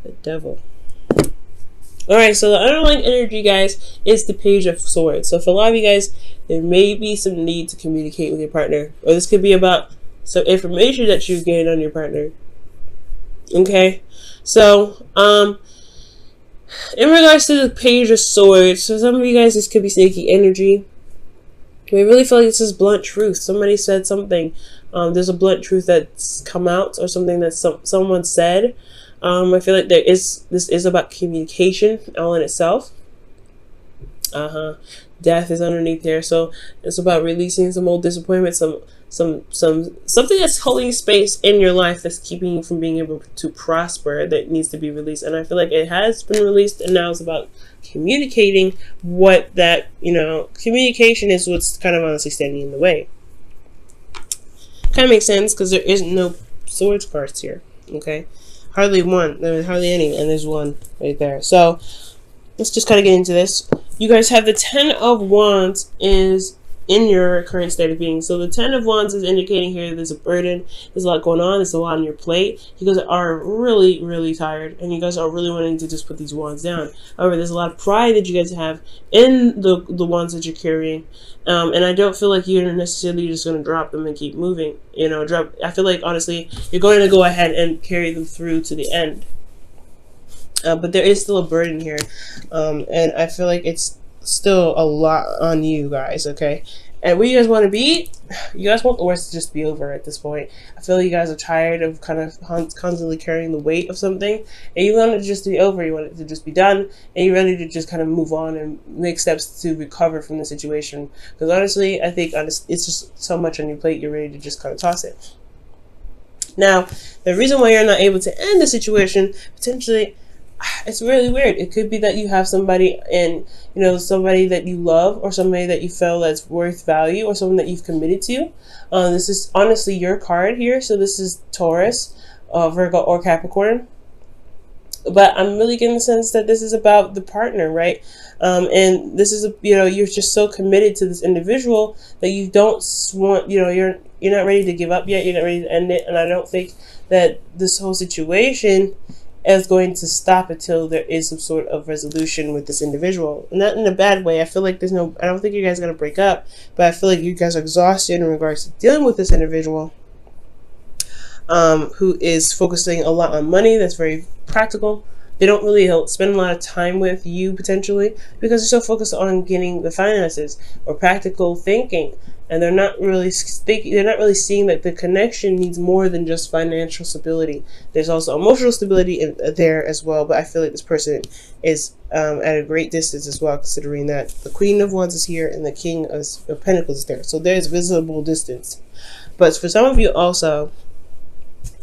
The devil. Alright, so the underlying energy, guys, is the Page of Swords. So for a lot of you guys, there may be some need to communicate with your partner. Or this could be about some information that you've gained on your partner. Okay? So, in regards to the Page of Swords, so some of you guys, this could be sneaky energy. We really feel like this is blunt truth. Somebody said something. There's a blunt truth that's come out, or something that someone said. I feel like this is about communication all in itself. Death is underneath there, so it's about releasing some old disappointment, something that's holding space in your life that's keeping you from being able to prosper, that needs to be released. And I feel like it has been released, and now it's about communicating what that, communication is what's kind of honestly standing in the way. Kind of makes sense because there is no swords cards here. Okay, hardly one. There's hardly any, and there's one right there. So let's just kind of get into this. You guys have the 10 of Wands is in your current state of being. So the 10 of Wands is indicating here there's a burden, there's a lot going on, there's a lot on your plate. You guys are really, really tired, and you guys are really wanting to just put these wands down. However, there's a lot of pride that you guys have in the wands that you're carrying. And I don't feel like you're necessarily just going to drop them and keep moving. I feel like, honestly, you're going to go ahead and carry them through to the end. But there is still a burden here. And I feel like it's still a lot on you guys, okay? And where you guys want to be, you guys want the worst to just be over at this point. I feel like you guys are tired of kind of constantly carrying the weight of something, and you want it to just be over, you want it to just be done, and you're ready to just kind of move on and make steps to recover from the situation. Because honestly, I think it's just so much on your plate, you're ready to just kind of toss it. Now, the reason why you're not able to end the situation, potentially, it's really weird. It could be that you have somebody in, somebody that you love, or somebody that you feel that's worth value, or someone that you've committed to. This is honestly your card here. So this is Taurus, Virgo, or Capricorn. But I'm really getting the sense that this is about the partner, right? And this is, you're just so committed to this individual that you don't want, you're not ready to give up yet. You're not ready to end it. And I don't think that this whole situation is going to stop until there is some sort of resolution with this individual. Not in a bad way. I feel like I don't think you guys are going to break up, but I feel like you guys are exhausted in regards to dealing with this individual who is focusing a lot on money. That's very practical. They don't really spend a lot of time with you, potentially, because they're so focused on getting the finances or practical thinking. And they're not really seeing that the connection needs more than just financial stability. There's also emotional stability there as well. But I feel like this person is at a great distance as well, considering that the Queen of Wands is here and the King of Pentacles is there. So there's visible distance. But for some of you also,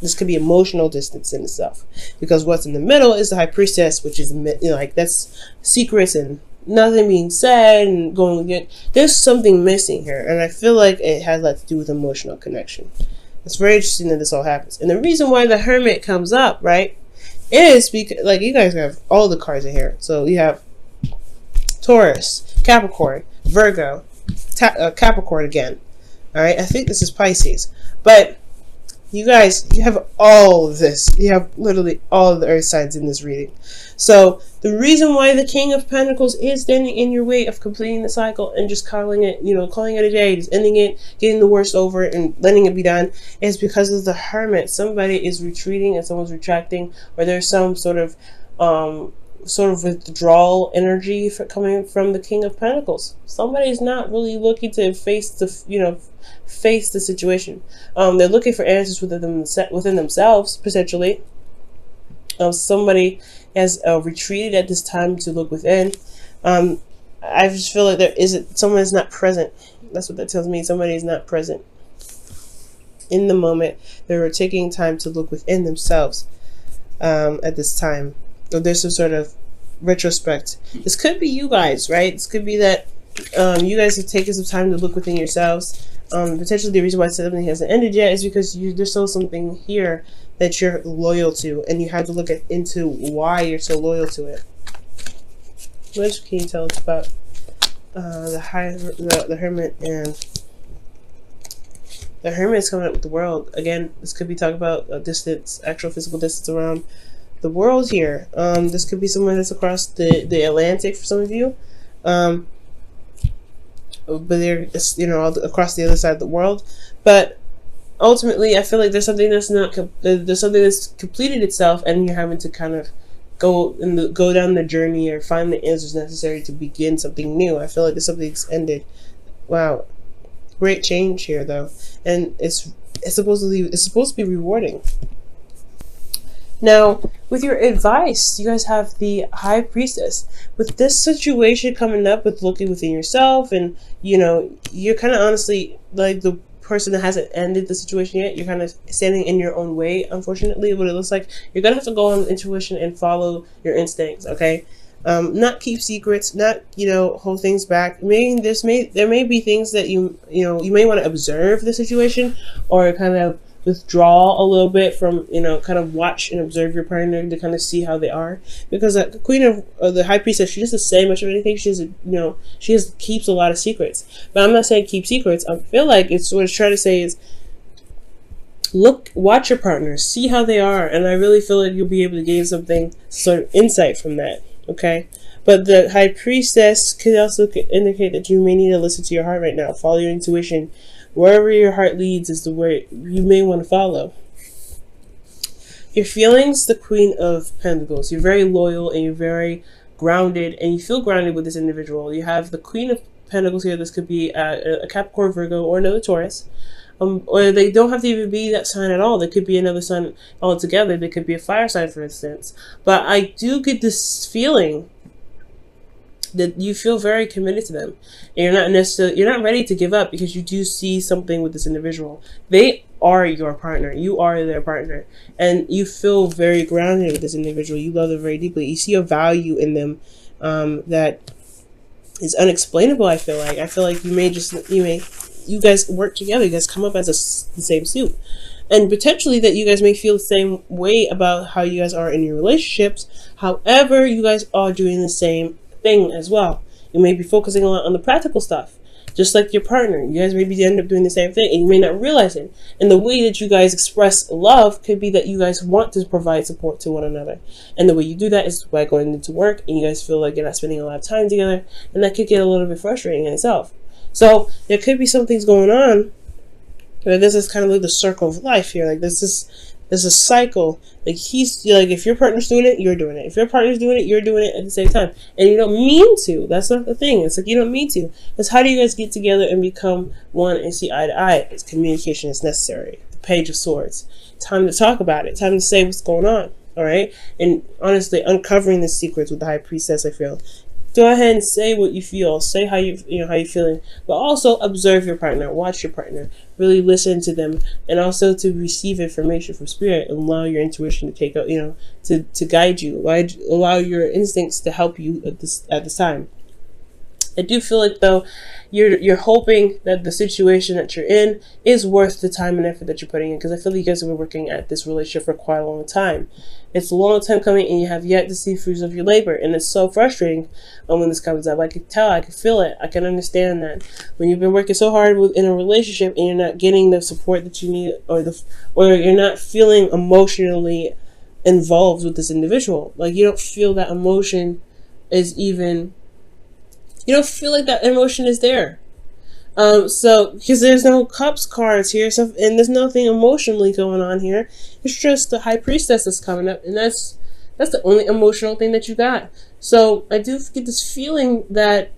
this could be emotional distance in itself, because what's in the middle is the High Priestess, which is that's secrets and nothing being said and going again. There's something missing here, and I feel like it has a lot to do with emotional connection. It's very interesting that this all happens. And the reason why the Hermit comes up, right, is because, you guys have all the cards in here. So you have Taurus, Capricorn, Virgo, Capricorn again. All right, I think this is Pisces, but you guys, you have all of this. You have literally all of the earth signs in this reading. So the reason why the King of Pentacles is standing in your way of completing the cycle and just calling it a day, just ending it, getting the worst over it, and letting it be done, is because of the Hermit. Somebody is retreating and someone's retracting, or there's some sort of withdrawal energy coming from the King of Pentacles. Somebody's not really looking to face the situation. They're looking for answers within themselves, potentially. Somebody has retreated at this time to look within. I just feel like someone is not present. That's what that tells me. Somebody is not present in the moment. They're taking time to look within themselves at this time. So there's some sort of retrospect. This could be you guys, right? This could be that you guys have taken some time to look within yourselves. Potentially the reason why something hasn't ended yet is because there's still something here that you're loyal to, and you have to look into why you're so loyal to it. What can you tell us about the Hermit? And the Hermit is coming up with the World again. This could be talking about distance, actual physical distance around the world here. This could be someone that's across the Atlantic for some of you. But they're, you know, across the other side of the world. But ultimately, I feel like there's something that's not there's something that's completed itself, and you're having to kind of go down the journey or find the answers necessary to begin something new. I feel like there's something that's ended. Wow, great change here though, and it's supposed to be rewarding. Now, with your advice, you guys have the High Priestess. With this situation coming up with looking within yourself, and, you know, you're kind of honestly like the person that hasn't ended the situation yet. You're kind of standing in your own way, unfortunately. What it looks like, you're going to have to go on intuition and follow your instincts, okay? Not keep secrets, not, you know, hold things back. There may be things that you may want to observe the situation, or kind of withdraw a little bit from, you know, kind of watch and observe your partner to kind of see how they are, because the Queen of the High Priestess, she doesn't say much of anything. She doesn't, you know, she just keeps a lot of secrets. But I'm not saying keep secrets. I feel like it's what it's trying to say is watch your partner, see how they are, and I really feel like you'll be able to gain something, sort of insight from that. Okay. But the High Priestess could also indicate that you may need to listen to your heart right now, follow your intuition. Wherever your heart leads is the way you may want to follow. Your feelings, the Queen of Pentacles. You're very loyal and you're very grounded, and you feel grounded with this individual. You have the Queen of Pentacles here. This could be a Capricorn, Virgo, or another Taurus. Or they don't have to even be that sign at all. They could be another sign altogether. They could be a fire sign, for instance. But I do get this feeling that you feel very committed to them, and you're not ready to give up, because you do see something with this individual. They are your partner. You are their partner, and you feel very grounded with this individual. You love them very deeply. You see a value in them that is unexplainable. I feel like you guys work together. You guys come up as the same suit, and potentially that you guys may feel the same way about how you guys are in your relationships. However, you guys are doing the same thing as well. You may be focusing a lot on the practical stuff, just like your partner. You guys maybe end up doing the same thing, and you may not realize it. And the way that you guys express love could be that you guys want to provide support to one another, and the way you do that is by going into work, and you guys feel like you're not spending a lot of time together, and that could get a little bit frustrating in itself. So there could be some things going on, but this is kind of like the circle of life here. Like this is a cycle. Like if your partner's doing it, you're doing it. If your partner's doing it, you're doing it at the same time. And you don't mean to. That's not the thing. It's like you don't mean to. It's how do you guys get together and become one and see eye to eye? It's communication is necessary. The Page of Swords. Time to talk about it. Time to say what's going on. All right. And honestly, uncovering the secrets with the High Priestess, I feel. Go ahead and say what you feel. Say how you're feeling, but also observe your partner, watch your partner, really listen to them, and also to receive information from spirit and allow your intuition to take out, to guide you. Allow your instincts to help you at this time. I do feel like though you're hoping that the situation that you're in is worth the time and effort that you're putting in, because I feel like you guys have been working at this relationship for quite a long time. It's a long time coming, and you have yet to see fruits of your labor, and it's so frustrating when this comes up. I can tell, I can feel it, I can understand that when you've been working so hard in a relationship and you're not getting the support that you need, or you're not feeling emotionally involved with this individual. Like you don't feel that emotion is even. You don't feel like that emotion is there. So, because there's no Cups cards here, so, and there's nothing emotionally going on here. It's just the High Priestess that's coming up, and that's the only emotional thing that you got. So, I do get this feeling that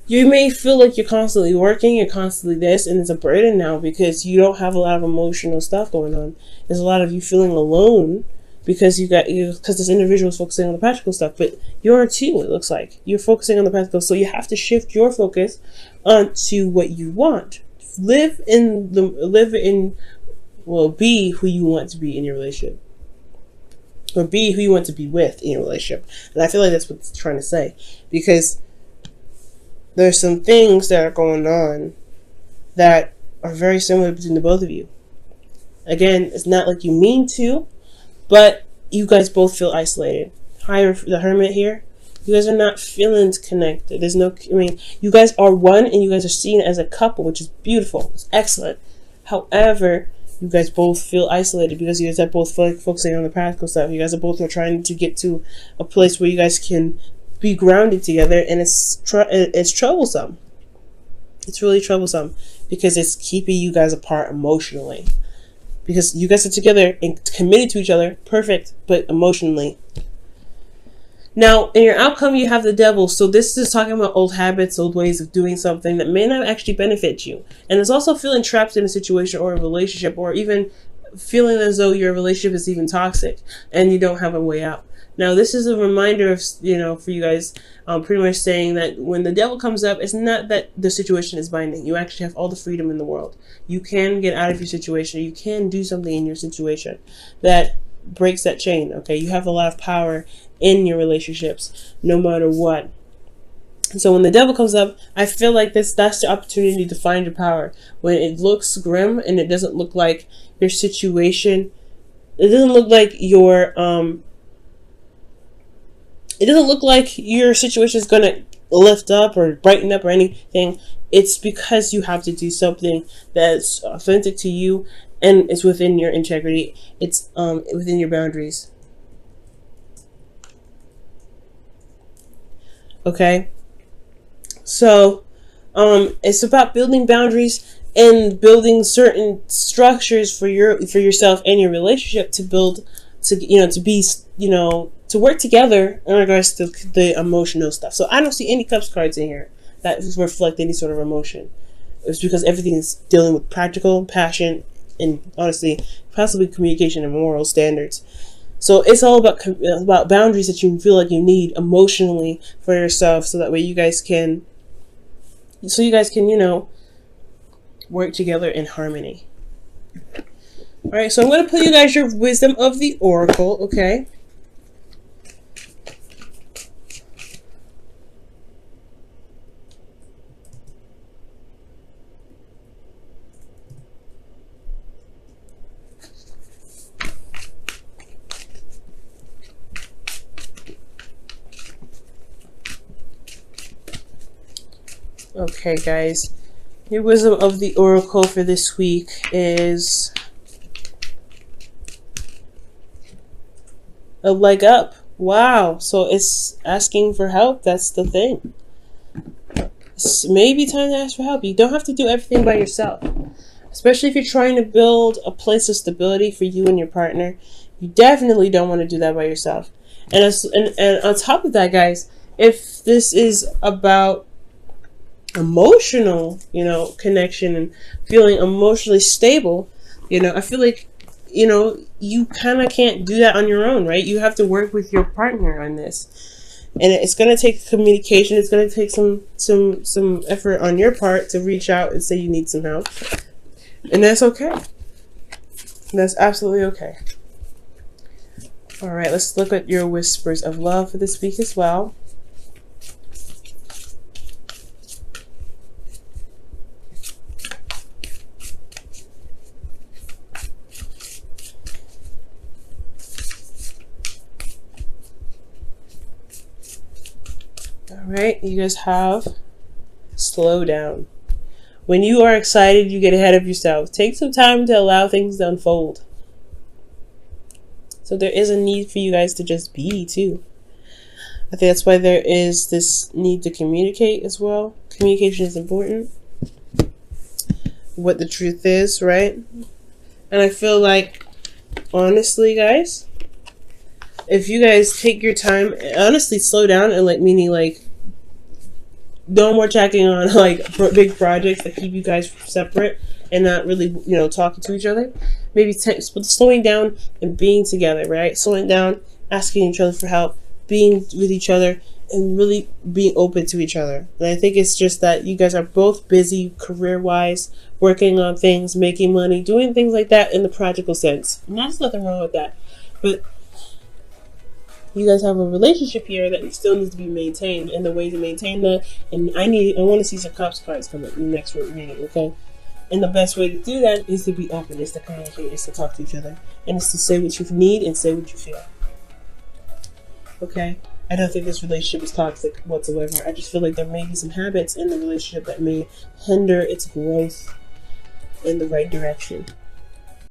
you may feel like you're constantly working, you're constantly this, and it's a burden now because you don't have a lot of emotional stuff going on. There's a lot of you feeling alone, because because this individual is focusing on the practical stuff, but you're too, it looks like. You're focusing on the practical, so you have to shift your focus onto what you want. Be who you want to be in your relationship. Or be who you want to be with in your relationship. And I feel like that's what it's trying to say. Because there's some things that are going on that are very similar between the both of you. Again, it's not like you mean to, but you guys both feel isolated. The Hermit here, you guys are not feeling connected. You guys are one, and you guys are seen as a couple, which is beautiful. It's excellent. However, You guys both feel isolated because you guys are both focusing on the practical stuff. You guys are both trying to get to a place where you guys can be grounded together, and it's troublesome. It's really troublesome because it's keeping you guys apart emotionally. Because you guys are together and committed to each other, perfect, but emotionally. Now, in your outcome, you have the devil. So this is talking about old habits, old ways of doing something that may not actually benefit you. And it's also feeling trapped in a situation or a relationship, or even feeling as though your relationship is even toxic and you don't have a way out. Now, this is a reminder of, for you guys, pretty much saying that when the devil comes up, it's not that the situation is binding. You actually have all the freedom in the world. You can get out of your situation. You can do something in your situation that breaks that chain, okay? You have a lot of power in your relationships, no matter what. So when the devil comes up, I feel like that's the opportunity to find your power. When it looks grim and it doesn't look like your situation, it doesn't look like your situation is going to lift up or brighten up or anything. It's because you have to do something that's authentic to you and it's within your integrity. It's within your boundaries. Okay? So, it's about building boundaries and building certain structures for yourself and your relationship to work together in regards to the emotional stuff. So I don't see any cups cards in here that reflect any sort of emotion. It's because everything is dealing with practical, passion, and honestly, possibly communication and moral standards. So it's all about boundaries that you feel like you need emotionally for yourself, so that way you guys can work together in harmony. All right, so I'm going to put you guys your wisdom of the oracle, okay? Okay, guys, your wisdom of the oracle for this week is a leg up. Wow, so it's asking for help. That's the thing. It's maybe time to ask for help. You don't have to do everything by yourself, especially if you're trying to build a place of stability for you and your partner. You definitely don't want to do that by yourself. And on top of that, guys, if this is about emotional, connection and feeling emotionally stable, I feel like, you kind of can't do that on your own, right? You have to work with your partner on this. And it's going to take communication. It's going to take some effort on your part to reach out and say you need some help. And that's okay. That's absolutely okay. All right, let's look at your whispers of love for this week as well. Alright, you guys have slow down. When you are excited, you get ahead of yourself. Take some time to allow things to unfold. So there is a need for you guys to just be, too. I think that's why there is this need to communicate as well. Communication is important. What the truth is, right? And I feel like, honestly, guys, if you guys take your time, honestly, slow down and meaning no more checking on big projects that keep you guys separate and not really, talking to each other. Maybe slowing down and being together, right? Slowing down, asking each other for help, being with each other, and really being open to each other. And I think it's just that you guys are both busy career-wise, working on things, making money, doing things like that in the practical sense. And there's nothing wrong with that. But you guys have a relationship here that still needs to be maintained, and the way to maintain that, and I want to see some cups cards come up in the next reading, okay? And the best way to do that is to be open, is to communicate, is to talk to each other, and it's to say what you need and say what you feel. Okay? I don't think this relationship is toxic whatsoever. I just feel like there may be some habits in the relationship that may hinder its growth in the right direction.